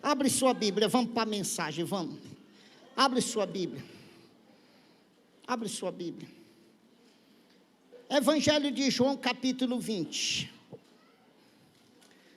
Abre sua Bíblia, vamos para a mensagem, vamos. Abre sua Bíblia. Abre sua Bíblia. Evangelho de João, capítulo 20.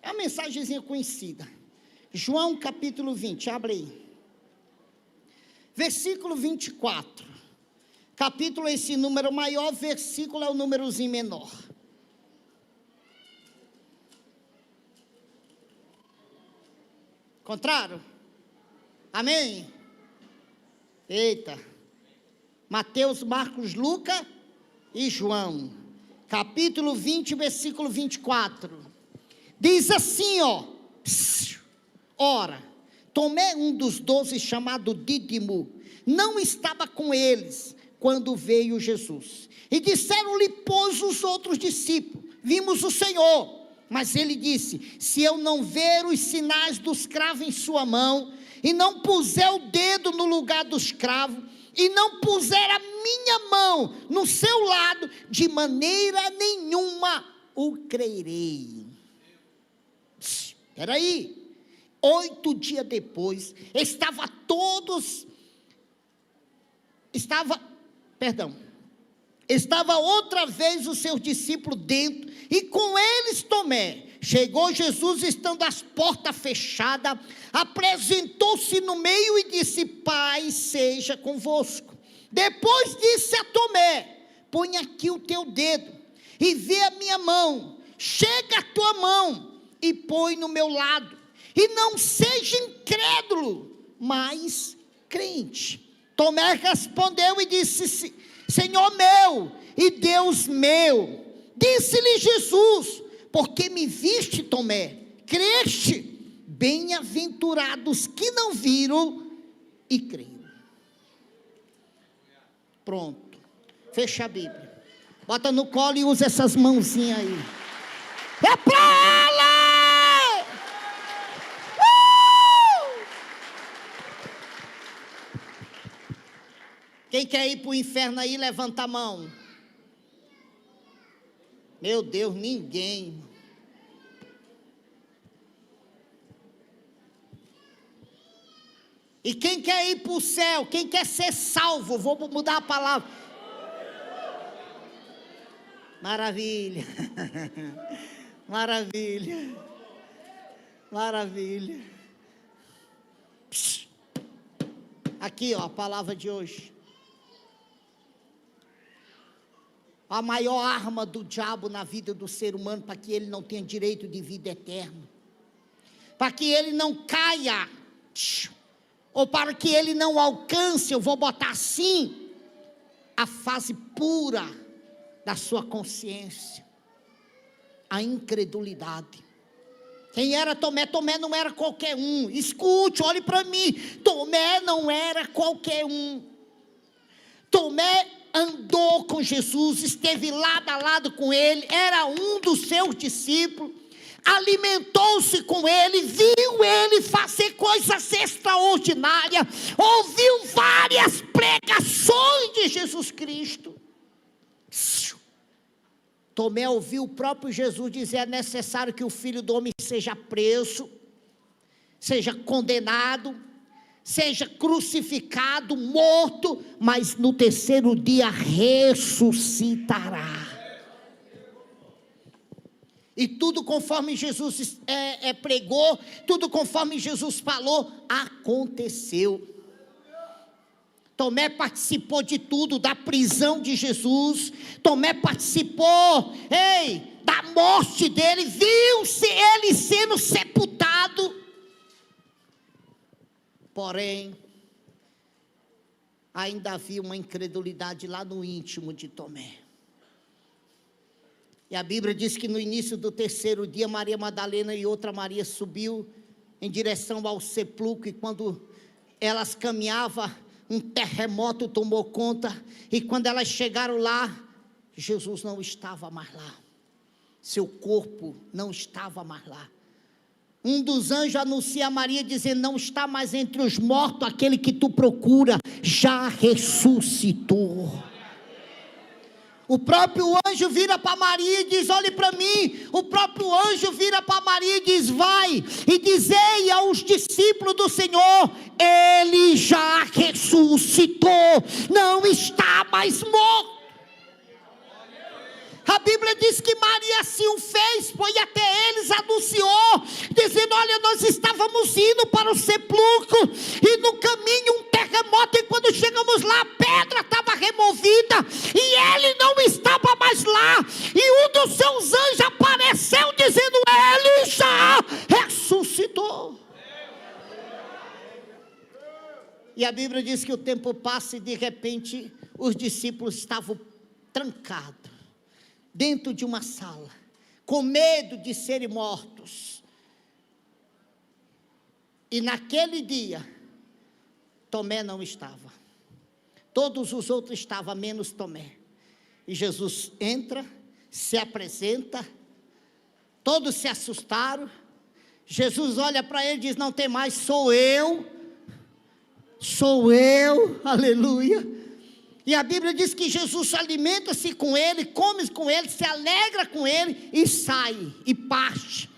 É uma mensagenzinha conhecida. João, capítulo 20, abre aí. Versículo 24. Capítulo é esse número maior, versículo é o númerozinho menor. Contrário? Amém? Eita. Mateus, Marcos, Lucas e João. Capítulo 20, versículo 24. Diz assim, ó. Ora, Tomé, um dos 12, chamado Dídimo, não estava com eles quando veio Jesus. E disseram-lhe, pois, os outros discípulos, vimos o Senhor. Mas ele disse, se eu não ver os sinais dos cravos em sua mão, e não puser o dedo no lugar dos cravos, e não puser a minha mão no seu lado, de maneira nenhuma o crerei. Espera aí. 8 dias depois, estava outra vez os seus discípulos dentro, e com eles Tomé. Chegou Jesus, estando as portas fechadas, apresentou-se no meio e disse, Pai seja convosco. Depois disse a Tomé, põe aqui o teu dedo, e vê a minha mão, chega a tua mão, e põe no meu lado, e não seja incrédulo, mas crente. Tomé respondeu e disse, Senhor meu e Deus meu. Disse-lhe Jesus, porque me viste, Tomé, creste? Bem-aventurados que não viram e creram. Pronto, fecha a Bíblia, bota no colo e usa essas mãozinhas aí. É pra ela! Quem quer ir para o inferno aí, levanta a mão. Meu Deus, ninguém. E quem quer ir para o céu, quem quer ser salvo, vou mudar a palavra. Maravilha. Maravilha. Maravilha. Aqui, ó, a palavra de hoje. A maior arma do diabo na vida do ser humano, para que ele não tenha direito de vida eterna, para que ele não caia, ou para que ele não alcance, eu vou botar assim, a fase pura da sua consciência, a incredulidade. Quem era Tomé? Tomé não era qualquer um. Escute, olhe para mim, Tomé não era qualquer um. Tomé andou com Jesus, esteve lado a lado com ele, era um dos seus discípulos, alimentou-se com ele, viu ele fazer coisas extraordinárias, ouviu várias pregações de Jesus Cristo. Tomé ouviu o próprio Jesus dizer, é necessário que o Filho do Homem seja preso, seja condenado, seja crucificado, morto, mas no terceiro dia ressuscitará. E tudo conforme Jesus pregou, tudo conforme Jesus falou, aconteceu. Tomé participou de tudo, da prisão de Jesus. Tomé participou, da morte dele, viu-se ele sendo sepultado. Porém, ainda havia uma incredulidade lá no íntimo de Tomé. E a Bíblia diz que no início do terceiro dia, Maria Madalena e outra Maria subiu em direção ao sepulcro, e quando elas caminhavam, um terremoto tomou conta, e quando elas chegaram lá, Jesus não estava mais lá, seu corpo não estava mais lá. Um dos anjos anuncia a Maria, dizendo, não está mais entre os mortos, aquele que tu procura, já ressuscitou. O próprio anjo vira para Maria e diz: olhe para mim. O próprio anjo vira para Maria e diz: vai e dizei aos discípulos do Senhor, ele já ressuscitou, não está mais morto. A Bíblia diz que Maria assim o fez, foi até eles, anunciou, dizendo: olha, nós estávamos indo para o sepulcro, e no caminho um terremoto, e quando chegamos lá, a pedra estava removida, e ele não estava mais lá, e um dos seus anjos apareceu, dizendo: ele já ressuscitou. E a Bíblia diz que o tempo passa, e de repente, os discípulos estavam trancados dentro de uma sala, com medo de serem mortos. E naquele dia, Tomé não estava. Todos os outros estavam, menos Tomé. E Jesus entra, se apresenta, todos se assustaram. Jesus olha para ele e diz: não tem mais, sou eu, aleluia. E a Bíblia diz que Jesus alimenta-se com ele, come com ele, se alegra com ele e sai, e parte.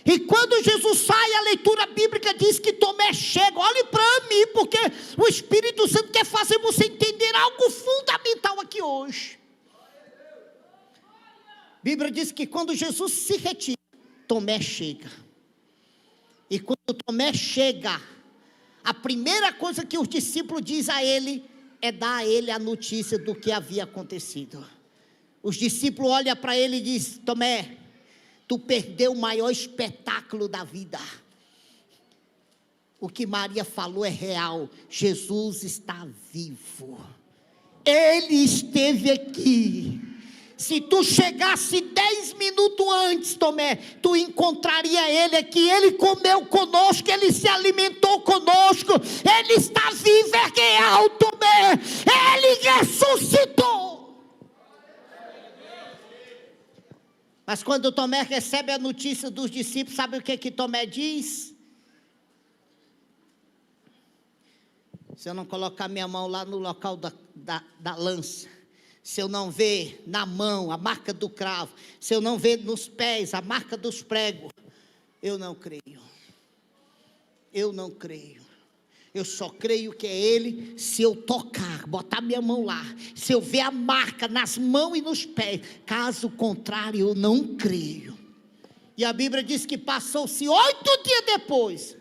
E quando Jesus sai, a leitura bíblica diz que Tomé chega. Olhe para mim, porque o Espírito Santo quer fazer você entender algo fundamental aqui hoje. A Bíblia diz que quando Jesus se retira, Tomé chega. E quando Tomé chega, a primeira coisa que os discípulos dizem a ele é dar a ele a notícia do que havia acontecido. Os discípulos olham para ele e dizem: Tomé, tu perdeu o maior espetáculo da vida. O que Maria falou é real. Jesus está vivo. Ele esteve aqui. Se tu chegasse 10 minutos antes, Tomé, tu encontraria ele aqui. Ele comeu conosco, ele se alimentou conosco. Ele está vivo, é real, Tomé. Ele ressuscitou. Mas quando Tomé recebe a notícia dos discípulos, sabe o que Tomé diz? Se eu não colocar minha mão lá no local da lança, se eu não ver na mão a marca do cravo, se eu não ver nos pés a marca dos pregos, eu não creio. Eu não creio. Eu só creio que é ele se eu tocar, botar minha mão lá, se eu ver a marca nas mãos e nos pés. Caso contrário, eu não creio. E a Bíblia diz que passou-se 8 dias depois,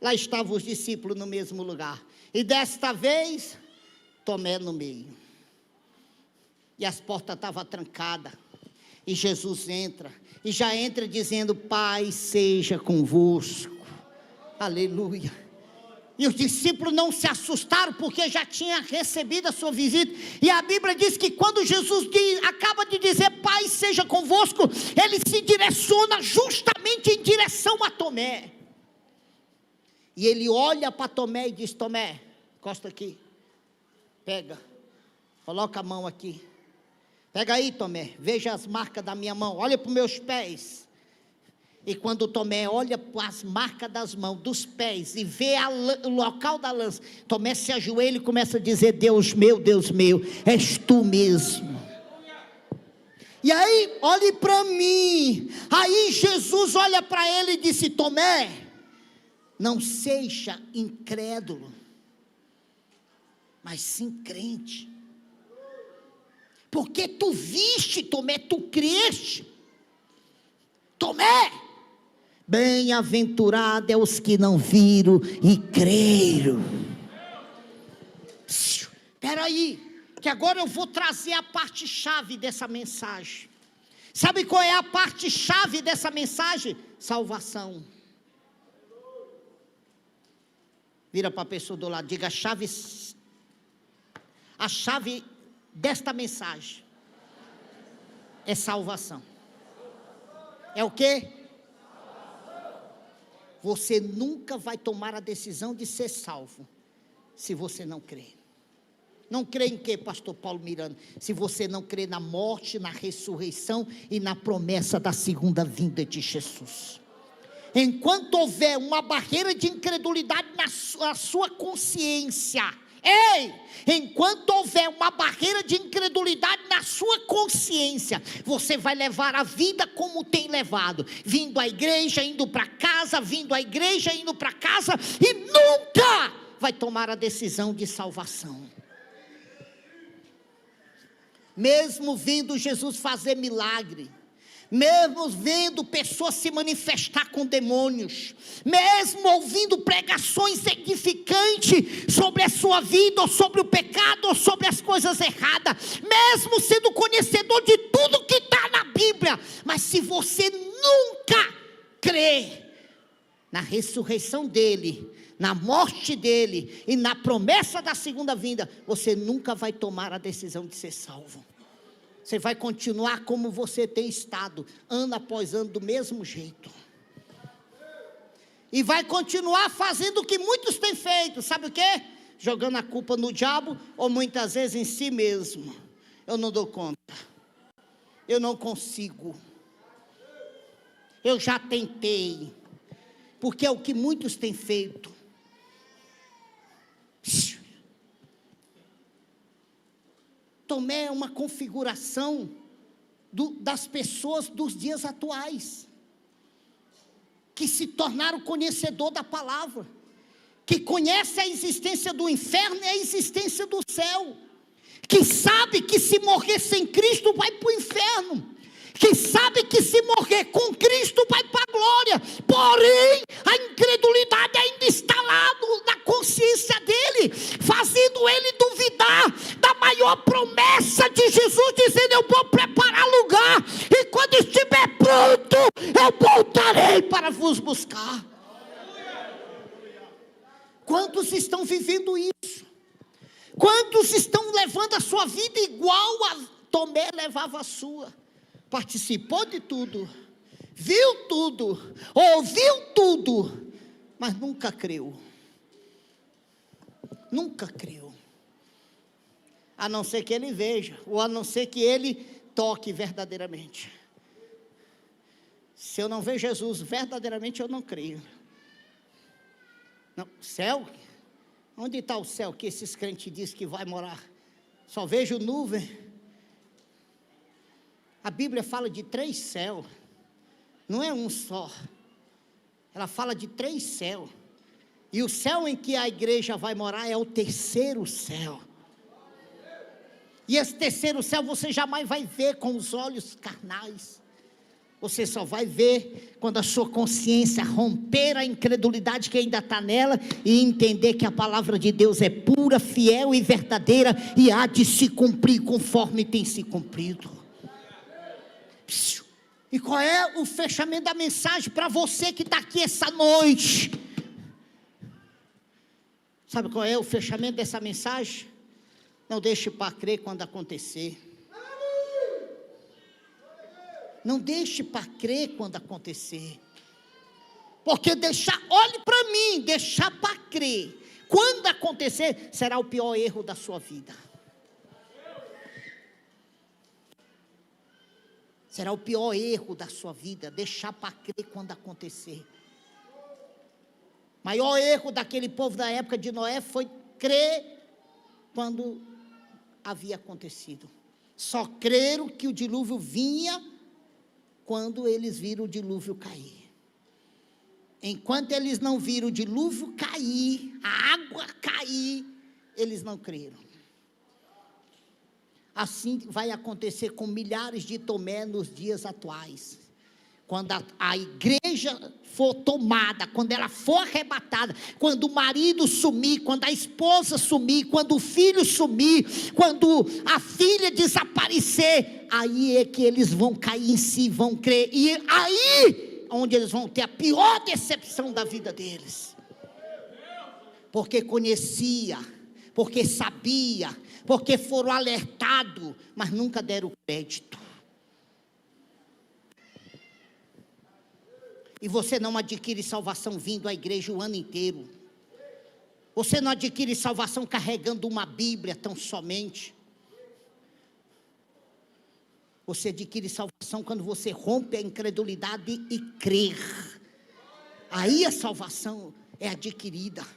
lá estavam os discípulos no mesmo lugar, e desta vez Tomé no meio. E as portas estavam trancadas. E Jesus entra. E já entra dizendo: Pai seja convosco. Aleluia. E os discípulos não se assustaram, porque já tinha recebido a sua visita. E a Bíblia diz que quando Jesus acaba de dizer: Pai seja convosco, ele se direciona justamente em direção a Tomé. E ele olha para Tomé e diz: Tomé, encosta aqui. Pega. Coloca a mão aqui. Pega aí, Tomé, veja as marcas da minha mão, olha para os meus pés. E quando Tomé olha para as marcas das mãos, dos pés, e vê o local da lança, Tomé se ajoelha e começa a dizer: Deus meu, és tu mesmo. E aí, olhe para mim. Aí Jesus olha para ele e disse: Tomé, não seja incrédulo, mas sim crente. Porque tu viste, Tomé, tu creste. Tomé, bem-aventurado é os que não viram e creram. Espera aí, que agora eu vou trazer a parte chave dessa mensagem. Sabe qual é a parte chave dessa mensagem? Salvação. Vira para a pessoa do lado, diga: a chave desta mensagem é salvação. É o quê? Você nunca vai tomar a decisão de ser salvo se você não crer. Não crê em quê, pastor Paulo Miranda? Se você não crê na morte, na ressurreição e na promessa da segunda vinda de Jesus. Enquanto houver uma barreira de incredulidade na sua consciência, Ei, enquanto houver uma barreira de incredulidade na sua consciência, você vai levar a vida como tem levado, vindo à igreja, indo para casa, vindo à igreja, indo para casa, e nunca vai tomar a decisão de salvação. Mesmo vendo Jesus fazer milagre, mesmo vendo pessoas se manifestar com demônios, mesmo ouvindo pregações edificantes sobre a sua vida, ou sobre o pecado, ou sobre as coisas erradas, mesmo sendo conhecedor de tudo que está na Bíblia, mas se você nunca crê na ressurreição dele, na morte dele e na promessa da segunda vinda, você nunca vai tomar a decisão de ser salvo. Você vai continuar como você tem estado, ano após ano, do mesmo jeito. E vai continuar fazendo o que muitos têm feito, sabe o quê? Jogando a culpa no diabo, ou muitas vezes em si mesmo. Eu não dou conta, eu não consigo, eu já tentei, porque é o que muitos têm feito. Tomé é uma configuração das pessoas dos dias atuais, que se tornaram conhecedor da palavra, que conhece a existência do inferno e a existência do céu, que sabe que se morrer sem Cristo vai para o inferno, que sabe que se morrer com Cristo vai para a glória, porém a incredulidade ainda está lá na consciência dele, fazendo ele duvidar da maior promessa de Jesus, dizendo: eu vou preparar lugar, e quando estiver pronto, eu voltarei para vos buscar. Quantos estão vivendo isso? Quantos estão levando a sua vida igual a Tomé levava a sua? Participou de tudo, viu tudo, ouviu tudo, mas nunca creu. Nunca creu. A não ser que ele veja, ou a não ser que ele toque verdadeiramente. Se eu não ver Jesus verdadeiramente, eu não creio. Não, céu? Onde está o céu que esses crentes dizem que vai morar? Só vejo nuvem. A Bíblia fala de 3 céus, não é um só. Ela fala de 3 céus. E o céu em que a igreja vai morar é o 3º céu. E esse 3º céu você jamais vai ver com os olhos carnais. Você só vai ver quando a sua consciência romper a incredulidade que ainda está nela e entender que a palavra de Deus é pura, fiel e verdadeira e há de se cumprir conforme tem se cumprido. E qual é o fechamento da mensagem para você que está aqui essa noite? Sabe qual é o fechamento dessa mensagem? Não deixe para crer quando acontecer. Não deixe para crer quando acontecer. Porque olhe para mim, deixar para crer quando acontecer será o pior erro da sua vida. Será o pior erro da sua vida, deixar para crer quando acontecer. O maior erro daquele povo da época de Noé foi crer quando havia acontecido. Só creram que o dilúvio vinha quando eles viram o dilúvio cair. Enquanto eles não viram o dilúvio cair, a água cair, eles não creram. Assim vai acontecer com milhares de Tomé nos dias atuais. Quando a igreja for tomada, quando ela for arrebatada, quando o marido sumir, quando a esposa sumir, quando o filho sumir, quando a filha desaparecer, aí é que eles vão cair em si, vão crer, e aí onde eles vão ter a pior decepção da vida deles. Porque conhecia, porque sabia, porque foram alertados, mas nunca deram crédito. E você não adquire salvação vindo à igreja o ano inteiro. Você não adquire salvação carregando uma Bíblia tão somente. Você adquire salvação quando você rompe a incredulidade e crer. Aí a salvação é adquirida.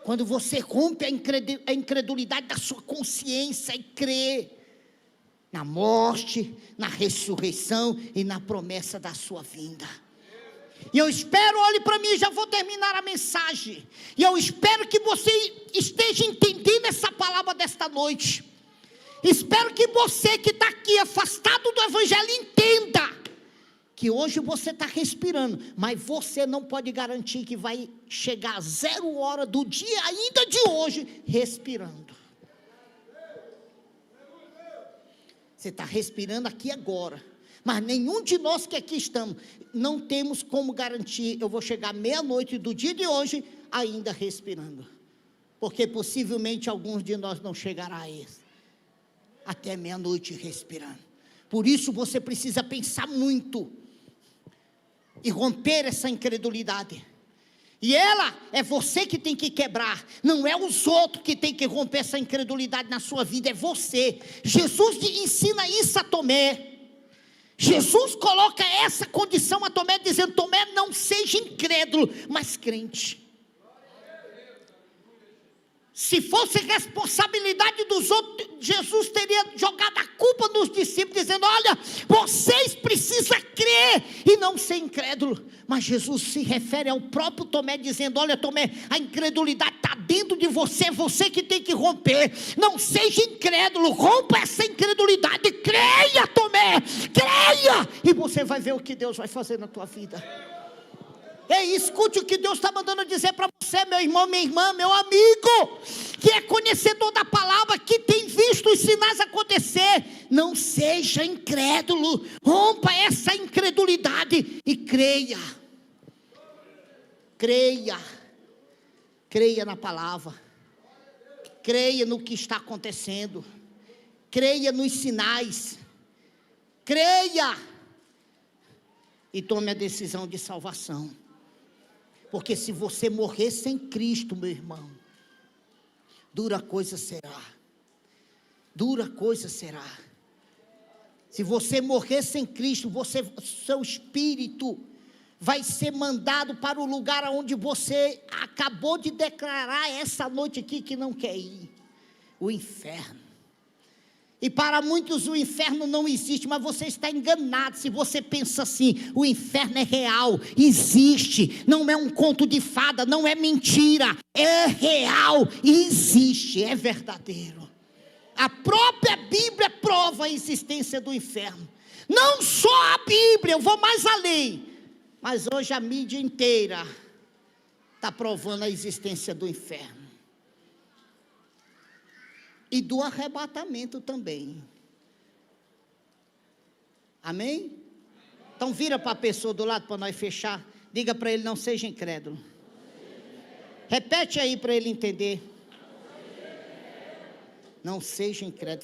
Quando você rompe a incredulidade da sua consciência e crê na morte, na ressurreição e na promessa da sua vinda. E eu espero, olhe para mim, já vou terminar a mensagem. E eu espero que você esteja entendendo essa palavra desta noite. Espero que você que está aqui afastado do Evangelho entenda que hoje você está respirando, mas você não pode garantir que vai chegar a 0 hora do dia ainda de hoje respirando. Você está respirando aqui agora, mas nenhum de nós que aqui estamos, não temos como garantir, eu vou chegar meia-noite do dia de hoje ainda respirando, porque possivelmente alguns de nós não chegará a esse, até meia-noite respirando. Por isso você precisa pensar muito, e romper essa incredulidade, e ela é você que tem que quebrar, não é os outros que tem que romper essa incredulidade na sua vida, é você. Jesus ensina isso a Tomé, Jesus coloca essa condição a Tomé, dizendo: Tomé, não seja incrédulo, mas crente. Se fosse responsabilidade dos outros, Jesus teria jogado a culpa nos discípulos, dizendo: olha, vocês precisam crer e não ser incrédulo. Mas Jesus se refere ao próprio Tomé, dizendo: olha, Tomé, a incredulidade está dentro de você, você que tem que romper. Não seja incrédulo, rompa essa incredulidade, creia, Tomé, creia, e você vai ver o que Deus vai fazer na tua vida. Ei, escute o que Deus está mandando dizer para você, meu irmão, minha irmã, meu amigo, que é conhecedor da palavra, que tem visto os sinais acontecer. Não seja incrédulo, rompa essa incredulidade e creia. Creia na palavra, creia no que está acontecendo, creia nos sinais, creia e tome a decisão de salvação. Porque se você morrer sem Cristo, meu irmão, dura coisa será. Dura coisa será. Se você morrer sem Cristo, seu espírito vai ser mandado para o lugar onde você acabou de declarar essa noite aqui que não quer ir. O inferno. E para muitos o inferno não existe, mas você está enganado se você pensa assim: o inferno é real, existe, não é um conto de fada, não é mentira, é real, existe, é verdadeiro. A própria Bíblia prova a existência do inferno. Não só a Bíblia, eu vou mais além, mas hoje a mídia inteira está provando a existência do inferno. E do arrebatamento também. Amém? Então vira para a pessoa do lado para nós fechar. Diga para ele: não seja incrédulo. Repete aí para ele entender. Não seja incrédulo.